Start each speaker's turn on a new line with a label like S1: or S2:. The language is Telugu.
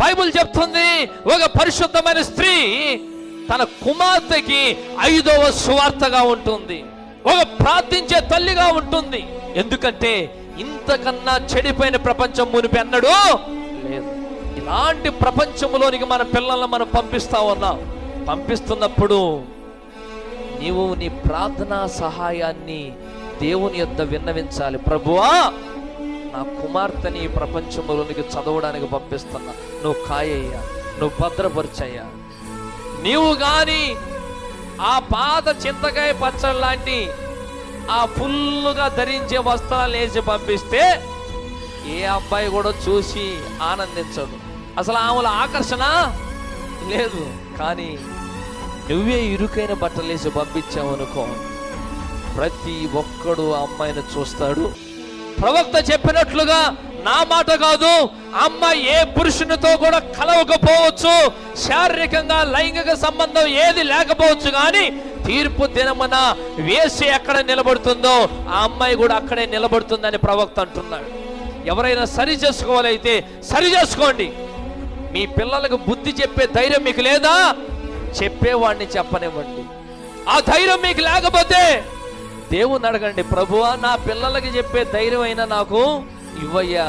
S1: బైబిల్ చెప్తుంది, ఒక పరిశుద్ధమైన స్త్రీ తన కుమార్తెకి 5వ సువార్తగా ఉంటుంది, ఒక ప్రార్థించే తల్లిగా ఉంటుంది. ఎందుకంటే ఇంతకన్నా చెడిపోయిన ప్రపంచం మునిపి అన్నడు లేదు. ఇలాంటి ప్రపంచంలోనికి మన పిల్లలను మనం పంపిస్తా ఉన్నాం. పంపిస్తున్నప్పుడు నీవు నీ ప్రార్థనా సహాయాన్ని దేవుని యొద్ద విన్నవించాలి. ప్రభువా, నా కుమార్తెని ప్రపంచంలోనికి చదవడానికి పంపిస్తున్నా, నువ్వు కాయ్యా, నువ్వు భద్రపరచయ్యా. నీవు గాని ఆ పాత చింతకాయ పచ్చడి లాంటి ఆ ఫుల్లుగా ధరించే వస్త్రాలు వేసి పంపిస్తే ఏ అబ్బాయి కూడా చూసి ఆనందించడు. అసలు ఆమెల ఆకర్షణ లేదు. కానీ నువ్వే ఇరుకైన బట్టలు వేసి పంపించావు అనుకో, ప్రతి ఒక్కడు ఆ అమ్మాయిని చూస్తాడు. ప్రవక్త చెప్పినట్లుగా నా మాట కాదు, అమ్మాయి ఏ పురుషునితో కూడా కలవకపోవచ్చు, శారీరకంగా లైంగిక సంబంధం ఏది లేకపోవచ్చు, కానీ తీర్పు దినమున వేసి ఎక్కడ నిలబడుతుందో ఆ అమ్మాయి కూడా అక్కడే నిలబడుతుందని ప్రవక్త అంటున్నాడు. ఎవరైనా సరి చేసుకోవాలైతే సరి చేసుకోండి. మీ పిల్లలకు బుద్ధి చెప్పే ధైర్యం మీకు లేదా? చెప్పేవాడిని చెప్పనివ్వండి. ఆ ధైర్యం మీకు లేకపోతే దేవుని అడగండి, ప్రభువా, నా పిల్లలకి చెప్పే ధైర్యం అయినా నాకు ఇవ్వయ్యా.